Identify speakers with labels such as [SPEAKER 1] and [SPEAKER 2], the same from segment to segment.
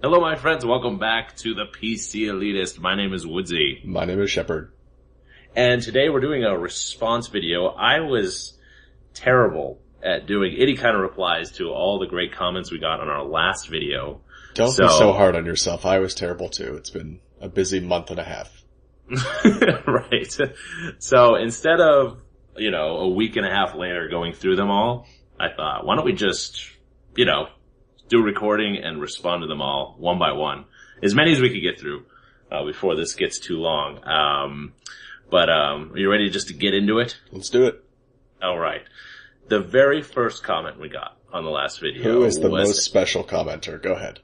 [SPEAKER 1] Hello, my friends. Welcome back to the PC Elitist. My name is Woodsie.
[SPEAKER 2] My name is Shepherd.
[SPEAKER 1] And today we're doing a response video. I was terrible at doing any kind of replies to all the great comments we got on our last video.
[SPEAKER 2] Don't be so hard on yourself. I was terrible too. It's been a busy month and a half.
[SPEAKER 1] Right. So instead of, a week and a half later going through them all, I thought, why don't we just, do a recording and respond to them all one by one. As many as we could get through, before this gets too long. But are you ready just to get into it?
[SPEAKER 2] Let's do it.
[SPEAKER 1] Alright. The very first comment we got on the last video.
[SPEAKER 2] Who is the most special commenter? Go ahead.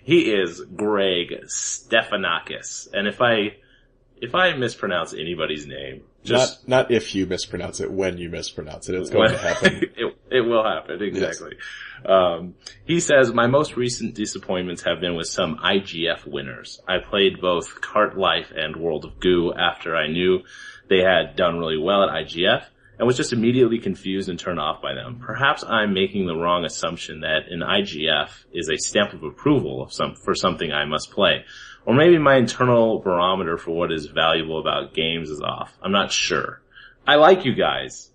[SPEAKER 1] He is Greg Stefanakis. And if I mispronounce anybody's name, just
[SPEAKER 2] not if you mispronounce it, when you mispronounce it. It's going to happen.
[SPEAKER 1] It will happen, exactly. Yes. He says, my most recent disappointments have been with some IGF winners. I played both Cart Life and World of Goo after I knew they had done really well at IGF, and was just immediately confused and turned off by them. Perhaps I'm making the wrong assumption that an IGF is a stamp of approval for something I must play. Or maybe my internal barometer for what is valuable about games is off. I'm not sure. I like you guys.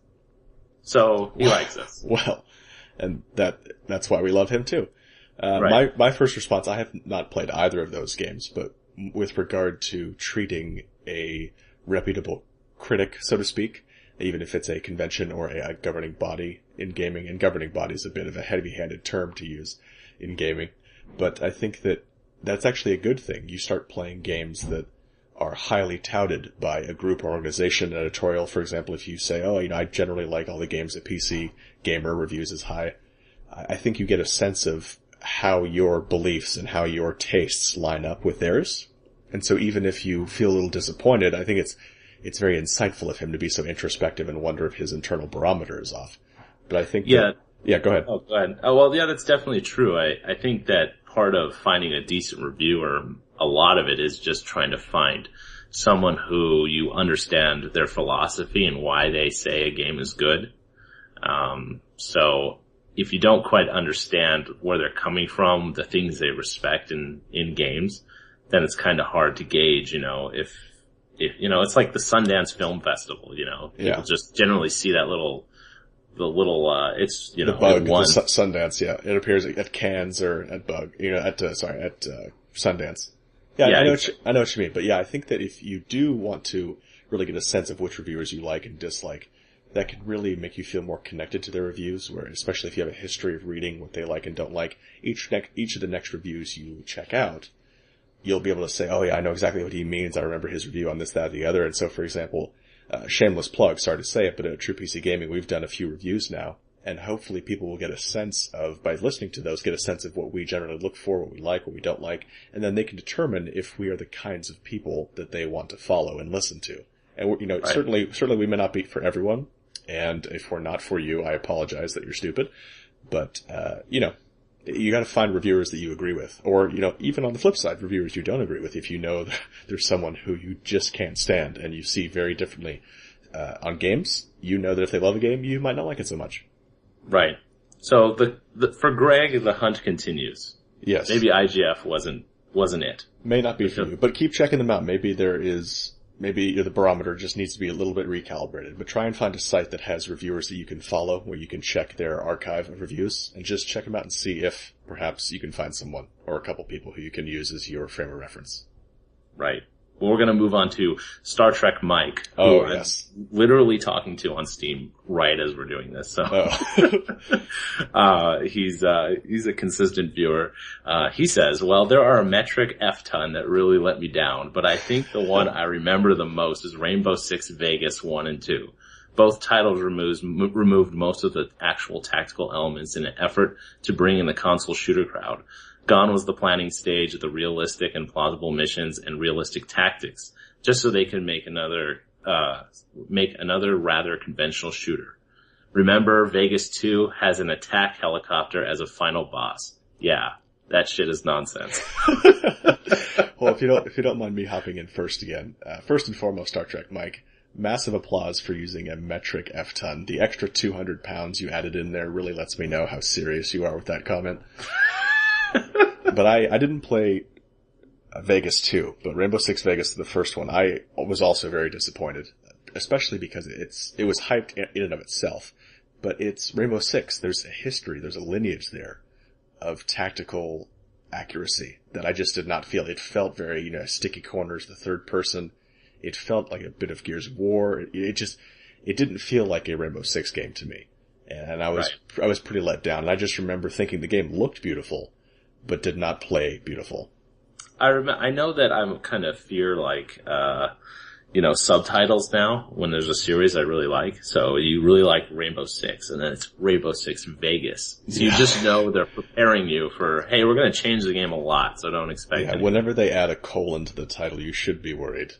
[SPEAKER 1] So, he likes us.
[SPEAKER 2] Well, and that's why we love him too.
[SPEAKER 1] Right.
[SPEAKER 2] My first response, I have not played either of those games, but with regard to treating a reputable critic, so to speak, even if it's a convention or a governing body in gaming, and governing body is a bit of a heavy-handed term to use in gaming, but I think that that's actually a good thing. You start playing games that are highly touted by a group or organization, editorial, for example, if you say, I generally like all the games that PC Gamer reviews as high, I think you get a sense of how your beliefs and how your tastes line up with theirs. And so even if you feel a little disappointed, I think it's very insightful of him to be so introspective and wonder if his internal barometer is off. But I think
[SPEAKER 1] yeah,
[SPEAKER 2] go ahead.
[SPEAKER 1] Oh, go ahead. Oh, well, yeah, that's definitely true. I think that part of finding a decent reviewer, a lot of it is just trying to find someone who you understand their philosophy and why they say a game is good. So if you don't quite understand where they're coming from, the things they respect in games, then it's kind of hard to gauge, if it's like the Sundance Film Festival, people just generally see that it's,
[SPEAKER 2] the Bug, the Sundance, yeah. It appears at Cannes or at Bug, at Sundance. Yeah, I know what you mean. But yeah, I think that if you do want to really get a sense of which reviewers you like and dislike, that can really make you feel more connected to their reviews, where especially if you have a history of reading what they like and don't like, each of the next reviews you check out, you'll be able to say, oh yeah, I know exactly what he means. I remember his review on this, that, or the other. And so, for example, shameless plug, sorry to say it, but at True PC Gaming, we've done a few reviews now, and hopefully people will get a sense of, by listening to those, get a sense of what we generally look for, what we like, what we don't like, and then they can determine if we are the kinds of people that they want to follow and listen to. And right. certainly we may not be for everyone, and if we're not for you, I apologize that you're stupid, but, you gotta find reviewers that you agree with. Or, even on the flip side, reviewers you don't agree with. If you know that there's someone who you just can't stand and you see very differently, on games, you know that if they love a game, you might not like it so much.
[SPEAKER 1] Right. So for Greg, the hunt continues.
[SPEAKER 2] Yes.
[SPEAKER 1] Maybe IGF wasn't it.
[SPEAKER 2] May not be for you, but keep checking them out. Maybe the barometer just needs to be a little bit recalibrated, but try and find a site that has reviewers that you can follow, where you can check their archive of reviews, and just check them out and see if perhaps you can find someone or a couple people who you can use as your frame of reference.
[SPEAKER 1] Right. Well, we're going to move on to Star Trek Mike,
[SPEAKER 2] who yes.
[SPEAKER 1] I'm literally talking to on Steam right as we're doing this. So, he's a consistent viewer. He says, well, there are a metric F-ton that really let me down, but I think the one I remember the most is Rainbow Six Vegas 1 and 2. Both titles removed most of the actual tactical elements in an effort to bring in the console shooter crowd. Gone was the planning stage of the realistic and plausible missions and realistic tactics, just so they could make another rather conventional shooter. Remember, Vegas 2 has an attack helicopter as a final boss. Yeah, that shit is nonsense.
[SPEAKER 2] Well, if you don't mind me hopping in first again, first and foremost, Star Trek Mike, massive applause for using a metric F-ton. The extra 200 pounds you added in there really lets me know how serious you are with that comment. But I didn't play Vegas 2, but Rainbow Six Vegas, the first one, I was also very disappointed, especially because it was hyped in and of itself. But it's Rainbow Six. There's a history, there's a lineage there of tactical accuracy that I just did not feel. It felt very, sticky corners, the third person. It felt like a bit of Gears of War. It didn't feel like a Rainbow Six game to me. And I was pretty let down. And I just remember thinking the game looked beautiful, but did not play beautiful.
[SPEAKER 1] I know that I'm kind of fear subtitles now when there's a series I really like. So you really like Rainbow Six, and then it's Rainbow Six Vegas. So you just know they're preparing you for, hey, we're going to change the game a lot, so don't expect anything.
[SPEAKER 2] Whenever they add a colon to the title, you should be worried.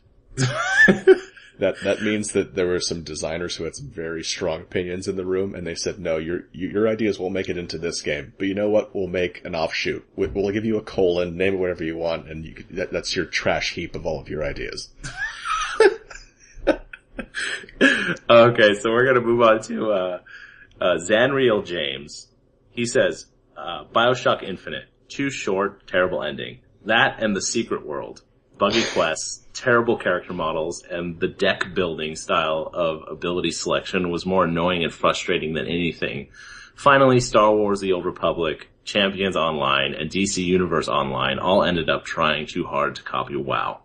[SPEAKER 2] That means that there were some designers who had some very strong opinions in the room, and they said, no, your ideas won't make it into this game. But you know what? We'll make an offshoot. We'll give you a colon, name it whatever you want, and that's your trash heap of all of your ideas.
[SPEAKER 1] Okay, so we're gonna move on to Zanriel James. He says, BioShock Infinite, too short, terrible ending. That and The Secret World. Buggy quests, terrible character models, and the deck building style of ability selection was more annoying and frustrating than anything. Finally, Star Wars The Old Republic, Champions Online, and DC Universe Online all ended up trying too hard to copy WoW.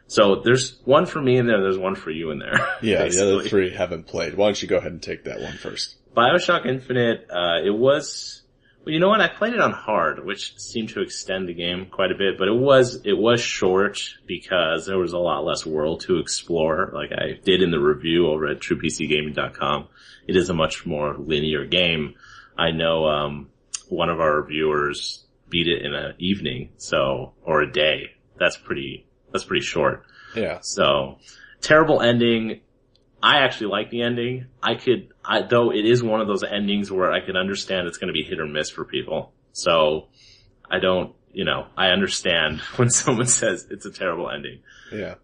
[SPEAKER 1] So there's one for me in there, there's one for you in there.
[SPEAKER 2] Yeah, basically. The other three haven't played. Why don't you go ahead and take that one first?
[SPEAKER 1] BioShock Infinite, it was... Well, you know what? I played it on hard, which seemed to extend the game quite a bit, but it was short because there was a lot less world to explore, like I did in the review over at TruePCGaming.com. It is a much more linear game. I know, one of our reviewers beat it in an evening, or a day. That's pretty short.
[SPEAKER 2] Yeah.
[SPEAKER 1] So, terrible ending. I actually like the ending. Though it is one of those endings where I can understand it's going to be hit or miss for people. So, I understand when someone says it's a terrible ending.
[SPEAKER 2] Yeah.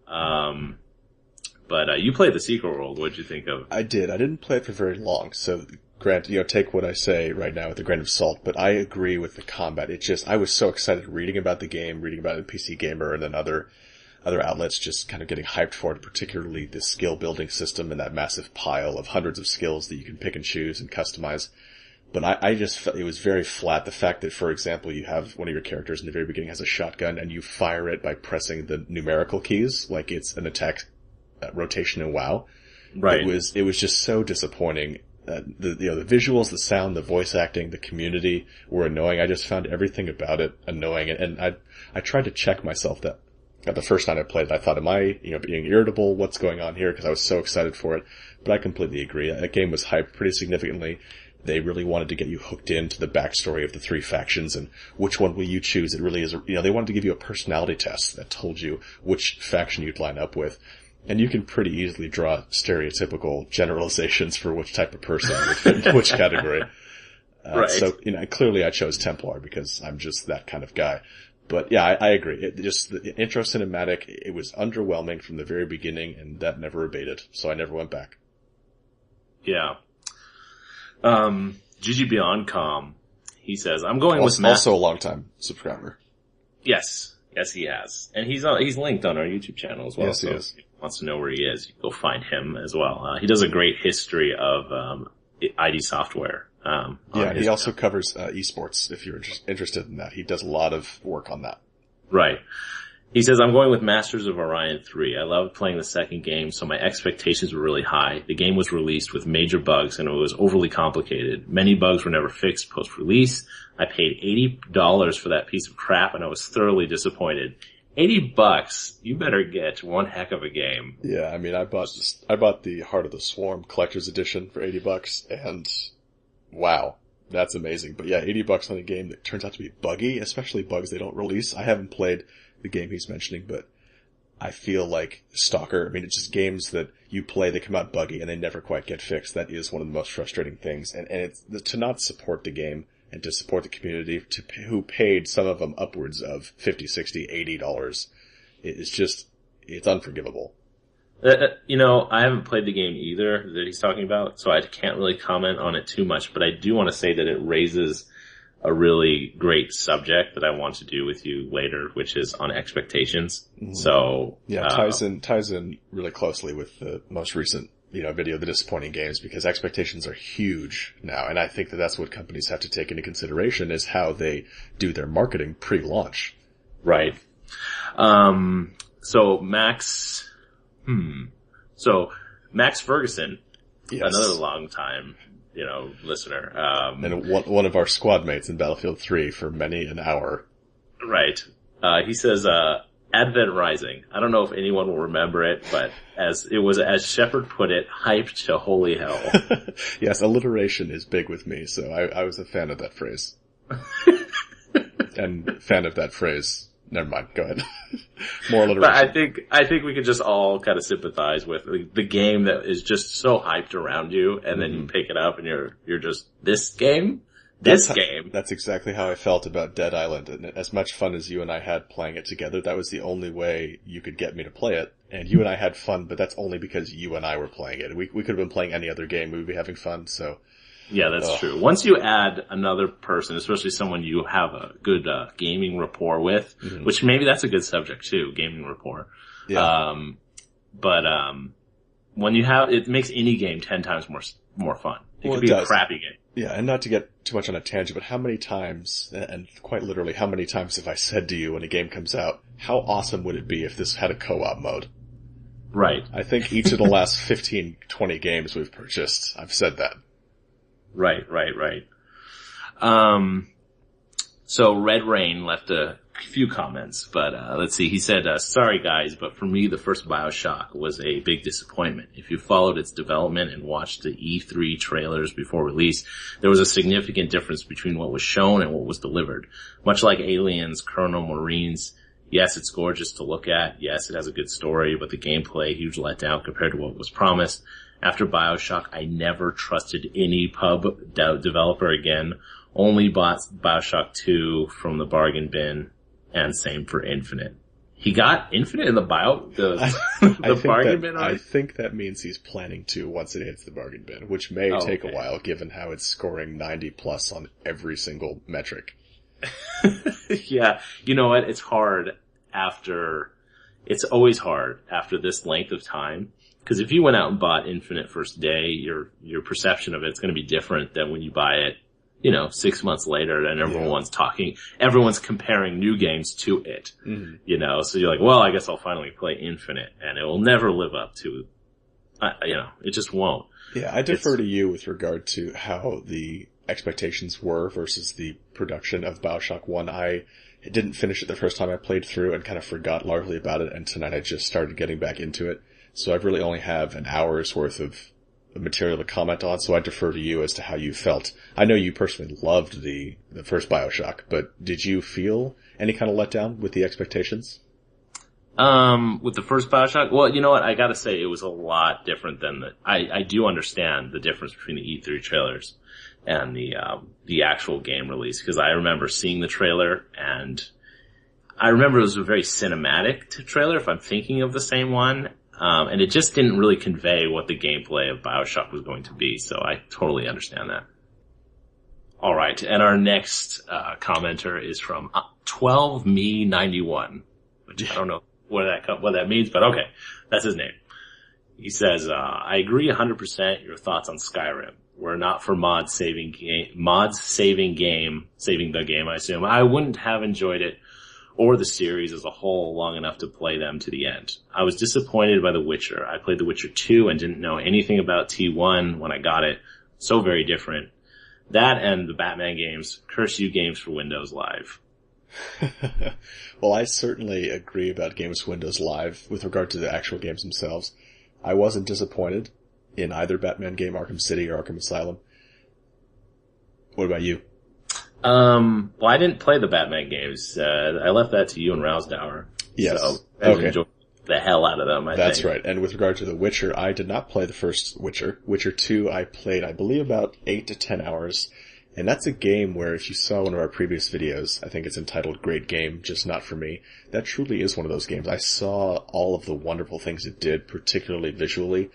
[SPEAKER 1] But you played The Secret World. What'd you think of?
[SPEAKER 2] I did. I didn't play it for very long, so granted, take what I say right now with a grain of salt, but I agree with the combat. I was so excited reading about the game, reading about it in PC Gamer and then other outlets just kind of getting hyped for it, particularly the skill building system and that massive pile of hundreds of skills that you can pick and choose and customize. But I just felt it was very flat. The fact that, for example, you have one of your characters in the very beginning has a shotgun and you fire it by pressing the numerical keys, like it's an attack rotation in WoW.
[SPEAKER 1] Right.
[SPEAKER 2] It was just so disappointing. The visuals, the sound, the voice acting, the community were annoying. I just found everything about it annoying. And I tried to check myself that the first time I played it, I thought, am I, being irritable? What's going on here? Because I was so excited for it. But I completely agree. That game was hyped pretty significantly. They really wanted to get you hooked into the backstory of the three factions and which one will you choose. It really is, they wanted to give you a personality test that told you which faction you'd line up with. And you can pretty easily draw stereotypical generalizations for which type of person would fit in which category.
[SPEAKER 1] Right.
[SPEAKER 2] So, clearly I chose Templar because I'm just that kind of guy. But yeah, I agree. The intro cinematic, it was underwhelming from the very beginning, and that never abated. So I never went back.
[SPEAKER 1] Yeah. GG Beyond Com, he says, I'm going with
[SPEAKER 2] also a long-time subscriber.
[SPEAKER 1] Yes, he has, and he's linked on our YouTube channel as well.
[SPEAKER 2] Yes, he is.
[SPEAKER 1] If he wants to know where he is, you go find him as well. He does a great history of ID Software.
[SPEAKER 2] He also covers esports, if you're interested in that. He does a lot of work on that.
[SPEAKER 1] Right. He says, I'm going with Masters of Orion 3. I loved playing the second game, so my expectations were really high. The game was released with major bugs, and it was overly complicated. Many bugs were never fixed post-release. I paid $80 for that piece of crap, and I was thoroughly disappointed. $80, you better get one heck of a game.
[SPEAKER 2] Yeah, I mean, I bought the Heart of the Swarm Collector's Edition for $80, and wow, that's amazing. But yeah, $80 on a game that turns out to be buggy, especially bugs they don't release. I haven't played the game he's mentioning, but I feel like Stalker, I mean, it's just games that you play, they come out buggy, and they never quite get fixed. That is one of the most frustrating things. And it's to not support the game and to support the community who paid some of them upwards of $50, $60, $80. It's unforgivable.
[SPEAKER 1] I haven't played the game either that he's talking about, so I can't really comment on it too much, but I do want to say that it raises a really great subject that I want to do with you later, which is on expectations. Mm-hmm. So
[SPEAKER 2] yeah, ties in really closely with the most recent video, the disappointing games, because expectations are huge now, and I think that that's what companies have to take into consideration is how they do their marketing pre-launch.
[SPEAKER 1] Right. So Max Ferguson, yes. Another long time, listener.
[SPEAKER 2] And one of our squad mates in Battlefield 3 for many an hour.
[SPEAKER 1] Right. He says, Advent Rising. I don't know if anyone will remember it, but as Shepherd put it, hyped to holy hell.
[SPEAKER 2] Yes, alliteration is big with me, so I was a fan of that phrase. And fan of that phrase. Never mind. Go ahead. More alliteration.
[SPEAKER 1] But I think we could just all kind of sympathize with the game that is just so hyped around you, and then you pick it up and you're just, this game? That's
[SPEAKER 2] exactly how I felt about Dead Island. And as much fun as you and I had playing it together, that was the only way you could get me to play it. And you and I had fun, but that's only because you and I were playing it. We could have been playing any other game, we would be having fun, so.
[SPEAKER 1] Yeah, that's true. Once you add another person, especially someone you have a good gaming rapport with, which maybe that's a good subject too, gaming rapport.
[SPEAKER 2] Yeah.
[SPEAKER 1] When you have, it makes any game 10 times more fun. It could be a crappy game.
[SPEAKER 2] Yeah, and not to get too much on a tangent, but how many times, and quite literally, how many times have I said to you when a game comes out, how awesome would it be if this had a co-op mode?
[SPEAKER 1] Right.
[SPEAKER 2] I think each of the last 15, 20 games we've purchased, I've said that.
[SPEAKER 1] Right. So Red Rain left a few comments, but let's see. He said, sorry guys, but for me the first BioShock was a big disappointment. If you followed its development and watched the E3 trailers before release, there was a significant difference between what was shown and what was delivered. Much like Aliens, Colonel Marines, yes, it's gorgeous to look at. Yes, it has a good story, but the gameplay, huge letdown compared to what was promised. After BioShock, I never trusted any pub developer again. Only bought BioShock 2 from the bargain bin, and same for Infinite. He got Infinite in the bargain bin?
[SPEAKER 2] I think that means he's planning to once it hits the bargain bin, which may take a while given how it's scoring 90 plus on every single metric.
[SPEAKER 1] Yeah, you know what? It's always hard after this length of time. Because if you went out and bought Infinite first day, your perception of it's going to be different than when you buy it, 6 months later, and everyone's comparing new games to it, so you're like, well, I guess I'll finally play Infinite, and it will never live up to, it just won't.
[SPEAKER 2] Yeah, I defer to you with regard to how the expectations were versus the production of BioShock 1. I didn't finish it the first time I played through and kind of forgot largely about it, and tonight I just started getting back into it. So I really only have an hour's worth of material to comment on, so I defer to you as to how you felt. I know you personally loved the first BioShock, but did you feel any kind of letdown with the expectations?
[SPEAKER 1] With the first BioShock? Well, you know what? I gotta say it was a lot different than I do understand the difference between the E3 trailers and the actual game release, because I remember seeing the trailer, and I remember it was a very cinematic trailer, if I'm thinking of the same one. And it just didn't really convey what the gameplay of BioShock was going to be, so I totally understand that. Alright, and our next commenter is from 12me91, which I don't know what that means, but okay, that's his name. He says, I agree 100% your thoughts on Skyrim. We're not for saving the game, I assume. I wouldn't have enjoyed it or the series as a whole long enough to play them to the end. I was disappointed by The Witcher. I played The Witcher 2 and didn't know anything about T1 when I got it. So very different. That and the Batman games. Curse you, Games for Windows Live.
[SPEAKER 2] Well, I certainly agree about Games for Windows Live with regard to the actual games themselves. I wasn't disappointed in either Batman game, Arkham City or Arkham Asylum. What about you?
[SPEAKER 1] Well, I didn't play the Batman games. I left that to you and Rousdower.
[SPEAKER 2] Yes.
[SPEAKER 1] So I enjoyed the hell out of them, I think.
[SPEAKER 2] That's right. And with regard to The Witcher, I did not play the first Witcher. Witcher 2, I played, I believe, about 8 to 10 hours. And that's a game where, if you saw one of our previous videos, I think it's entitled Great Game, Just Not For Me, that truly is one of those games. I saw all of the wonderful things it did, particularly visually,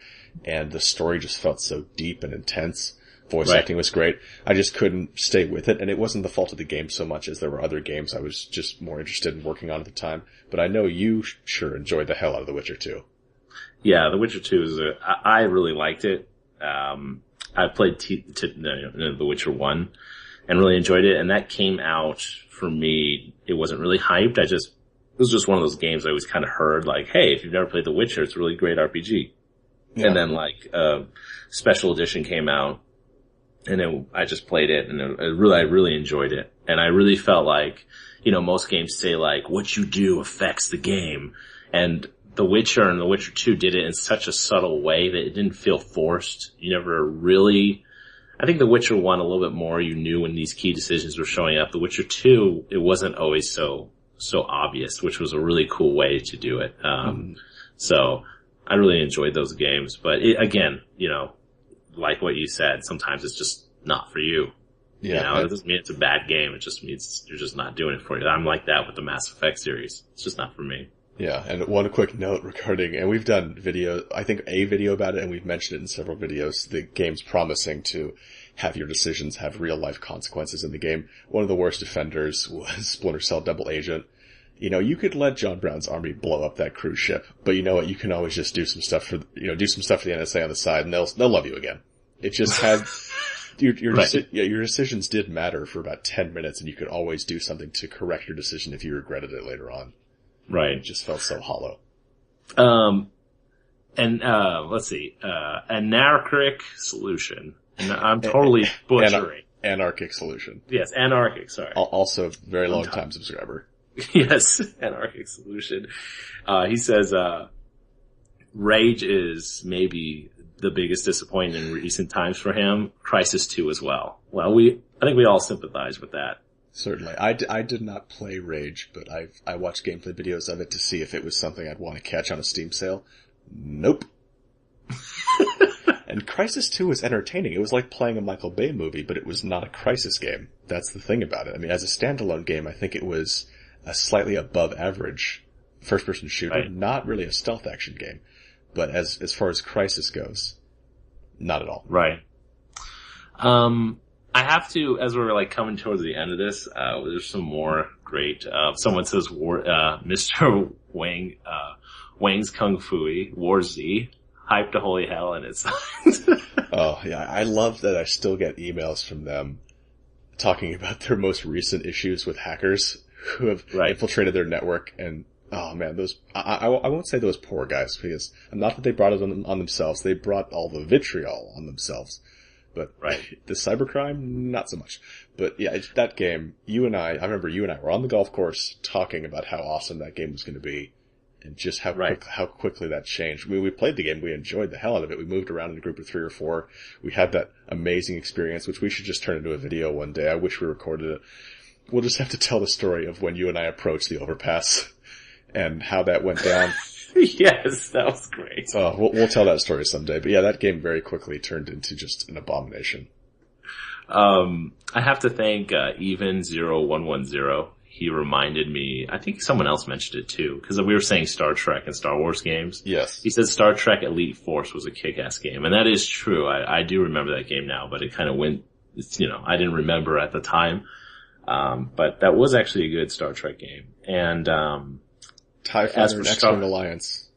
[SPEAKER 2] and the story just felt so deep and intense. Voice acting was great. I just couldn't stay with it, and it wasn't the fault of the game so much as there were other games I was just more interested in working on at the time. But I know you sure enjoyed the hell out of The Witcher 2.
[SPEAKER 1] Yeah, The Witcher 2 I really liked it. I played The Witcher 1 and really enjoyed it, and that came out for me. It wasn't really hyped. It was just one of those games I always kind of heard, like, hey, if you've never played The Witcher, it's a really great RPG. Yeah. And then, like, special edition came out, and I just played it, and I really enjoyed it. And I really felt like, most games say, like, what you do affects the game. And The Witcher and The Witcher 2 did it in such a subtle way that it didn't feel forced. You never really... I think The Witcher 1 a little bit more, you knew when these key decisions were showing up. The Witcher 2, it wasn't always so obvious, which was a really cool way to do it. So I really enjoyed those games. But again, like what you said, sometimes it's just not for you. Yeah. It doesn't mean it's a bad game. It just means you're just not doing it for you. I'm like that with the Mass Effect series. It's just not for me.
[SPEAKER 2] Yeah, and one quick note regarding, and we've done a video about it, and we've mentioned it in several videos, the game's promising to have your decisions have real life consequences in the game. One of the worst offenders was Splinter Cell Double Agent. You could let John Brown's army blow up that cruise ship, but you know what, you can always just do some stuff for the NSA on the side, and they'll love you again. It just had, your decisions did matter for about 10 minutes, and you could always do something to correct your decision if you regretted it later on.
[SPEAKER 1] Right.
[SPEAKER 2] It just felt so hollow.
[SPEAKER 1] Let's see, anarchic solution. And I'm totally butchering.
[SPEAKER 2] Anarchic solution.
[SPEAKER 1] Yes, anarchic, sorry.
[SPEAKER 2] Also, very long time subscriber.
[SPEAKER 1] Yes, anarchic solution. He says, Rage is maybe the biggest disappointment in recent times for him. Crysis 2 as well. Well, I think we all sympathize with that.
[SPEAKER 2] Certainly. I did not play Rage, but I watched gameplay videos of it to see if it was something I'd want to catch on a Steam sale. Nope. And Crysis 2 was entertaining. It was like playing a Michael Bay movie, but it was not a Crysis game. That's the thing about it. I mean, as a standalone game, I think it was a slightly above average first-person shooter, right. Not really a stealth action game. But as far as Crysis goes, not at all.
[SPEAKER 1] Right. I have to, as we're like coming towards the end of this, there's some more great, someone says Mr. Wang's Kung Fu-y, War Z, hyped to holy hell, and it's...
[SPEAKER 2] Oh, yeah, I love that I still get emails from them talking about their most recent issues with hackers who have infiltrated their network, and oh man, I won't say those poor guys, because not that they brought it on themselves, they brought all the vitriol on themselves. But the cybercrime, not so much. But yeah, that game, I remember you and I were on the golf course talking about how awesome that game was going to be, and just how quickly that changed. We played the game, we enjoyed the hell out of it. We moved around in a group of 3 or 4. We had that amazing experience, which we should just turn into a video one day. I wish we recorded it. We'll just have to tell the story of when you and I approached the overpass and how that went down.
[SPEAKER 1] Yes, that was great.
[SPEAKER 2] We'll tell that story someday. But yeah, that game very quickly turned into just an abomination.
[SPEAKER 1] I have to thank Even0110. He reminded me, I think someone else mentioned it too, because we were saying Star Trek and Star Wars games.
[SPEAKER 2] Yes.
[SPEAKER 1] He said Star Trek Elite Force was a kick-ass game, and that is true. I do remember that game now, but it kind of went, I didn't remember at the time. But that was actually a good Star Trek game. And
[SPEAKER 2] TIE Fighter and X-Wing Alliance.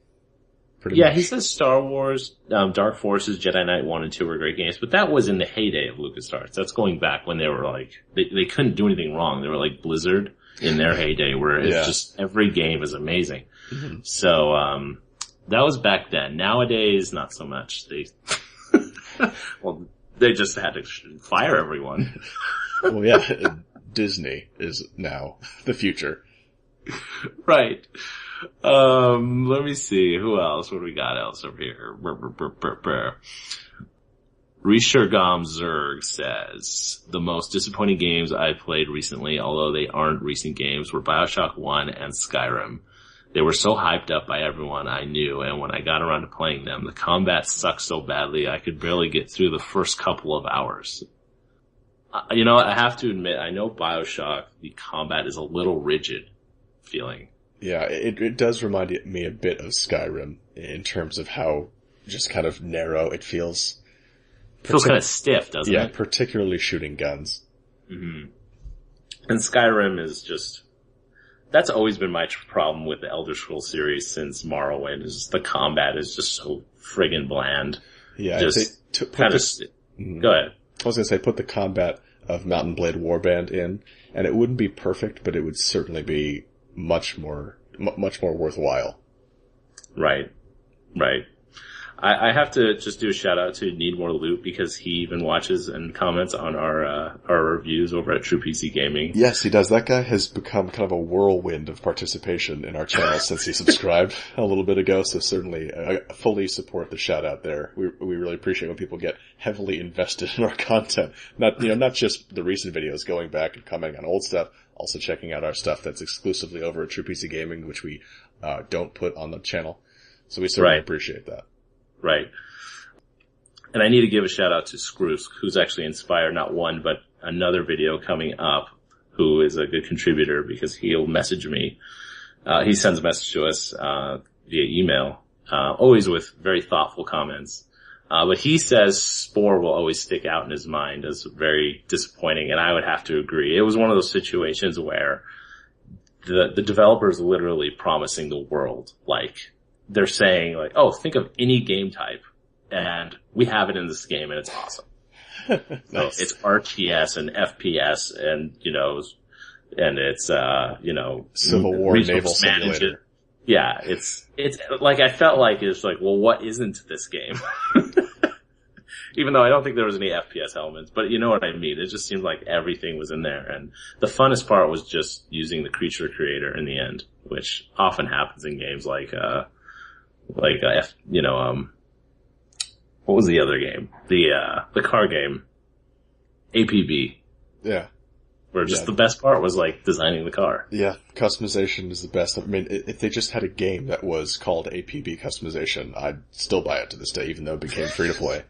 [SPEAKER 1] Yeah, he says Star Wars, Dark Forces, Jedi Knight 1 and 2 were great games, but that was in the heyday of LucasArts. That's going back when they were like, they couldn't do anything wrong. They were like Blizzard in their heyday, where it's just every game is amazing. Mm-hmm. So, that was back then. Nowadays, not so much. They just had to fire everyone.
[SPEAKER 2] Well, yeah, Disney is now the future.
[SPEAKER 1] Right. Let me see. Who else? What do we got else over here? Rishurgam Zerg says, the most disappointing games I played recently, although they aren't recent games, were BioShock 1 and Skyrim. They were so hyped up by everyone I knew, and when I got around to playing them, the combat sucked so badly I could barely get through the first couple of hours. I have to admit, I know BioShock, the combat is a little rigid feeling.
[SPEAKER 2] Yeah, it does remind me a bit of Skyrim in terms of how just kind of narrow it feels.
[SPEAKER 1] feels kind of stiff, doesn't it?
[SPEAKER 2] Yeah, particularly shooting guns.
[SPEAKER 1] Mm-hmm. And Skyrim is just... That's always been my problem with the Elder Scrolls series since Morrowind, is just the combat is just so friggin' bland.
[SPEAKER 2] Yeah,
[SPEAKER 1] just kind of... Go ahead.
[SPEAKER 2] I was going to say, put the combat of Mountain Blade Warband in, and it wouldn't be perfect, but it would certainly be much more worthwhile.
[SPEAKER 1] Right. I have to just do a shout out to Need More Loot because he even watches and comments on our reviews over at True PC Gaming.
[SPEAKER 2] Yes, he does. That guy has become kind of a whirlwind of participation in our channel since he subscribed a little bit ago. So certainly, I fully support the shout out there. We really appreciate when people get heavily invested in our content. Not just the recent videos, going back and commenting on old stuff, also checking out our stuff that's exclusively over at True PC Gaming, which we don't put on the channel. So we certainly appreciate that.
[SPEAKER 1] Right. And I need to give a shout out to Scroosk, who's actually inspired not one, but another video coming up, who is a good contributor because he'll message me. He sends a message to us, via email, always with very thoughtful comments. But he says Spore will always stick out in his mind as very disappointing, and I would have to agree. It was one of those situations where the developers literally promising the world, like, they're saying, like, oh, think of any game type, and we have it in this game, and it's awesome. Nice. So it's RTS and FPS, and, and it's,
[SPEAKER 2] Civil War Naval Simulator.
[SPEAKER 1] Yeah, it's, like, I felt like it's like, well, what isn't this game? Even though I don't think there was any FPS elements, but you know what I mean. It just seemed like everything was in there, and the funnest part was just using the creature creator in the end, which often happens in games like what was the other game? The car game. APB.
[SPEAKER 2] Yeah.
[SPEAKER 1] Where just the best part was like designing the car.
[SPEAKER 2] Yeah, customization is the best. I mean, if they just had a game that was called APB customization, I'd still buy it to this day, even though it became free to play.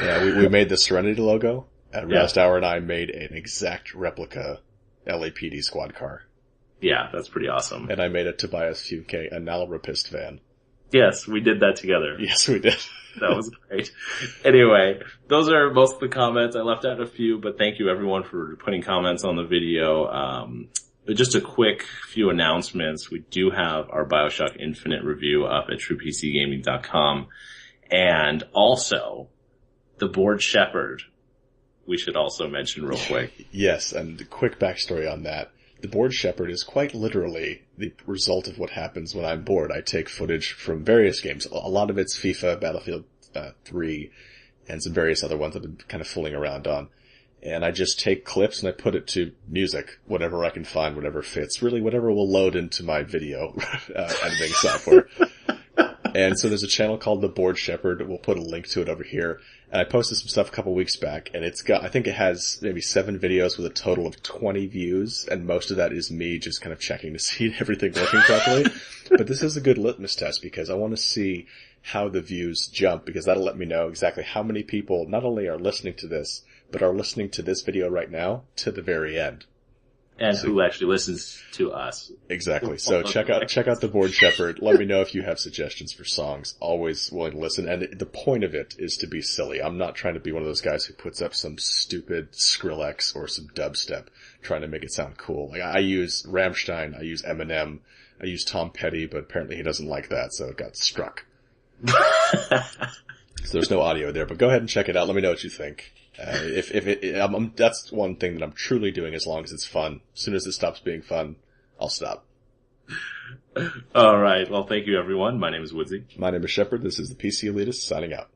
[SPEAKER 2] Yeah, we made the Serenity logo, and Rust Hour and I made an exact replica LAPD squad car.
[SPEAKER 1] Yeah, that's pretty awesome.
[SPEAKER 2] And I made a Tobias Fugke, a Nalrapist van.
[SPEAKER 1] Yes, we did that together.
[SPEAKER 2] Yes, we did.
[SPEAKER 1] That was great. Anyway, those are most of the comments. I left out a few, but thank you everyone for putting comments on the video. Just a quick few announcements. We do have our BioShock Infinite review up at TruePCGaming.com. And also, the Bored Shepherd, we should also mention real quick.
[SPEAKER 2] Yes, and a quick backstory on that. The Bored Shepherd is quite literally the result of what happens when I'm bored. I take footage from various games. A lot of it's FIFA, Battlefield 3, and some various other ones I've been kind of fooling around on. And I just take clips and I put it to music, whatever I can find, whatever fits. Really, whatever will load into my video editing software. And so there's a channel called The Bored Shepherd. We'll put a link to it over here. And I posted some stuff a couple weeks back, and I think it has maybe 7 videos with a total of 20 views, and most of that is me just kind of checking to see everything working properly. But this is a good litmus test because I want to see how the views jump, because that'll let me know exactly how many people not only are listening to this, but are listening to this video right now to the very end.
[SPEAKER 1] And who actually listens to us.
[SPEAKER 2] Exactly. So check out The Bored Shepherd. Let me know if you have suggestions for songs. Always willing to listen. And the point of it is to be silly. I'm not trying to be one of those guys who puts up some stupid Skrillex or some dubstep trying to make it sound cool. Like, I use Rammstein, I use Eminem, I use Tom Petty, but apparently he doesn't like that, so it got struck. So there's no audio there, but go ahead and check it out. Let me know what you think. That's one thing that I'm truly doing as long as it's fun. As soon as it stops being fun, I'll stop.
[SPEAKER 1] All right. Well, thank you, everyone. My name is Woodsie.
[SPEAKER 2] My name is Shepherd. This is the PC Elitist signing out.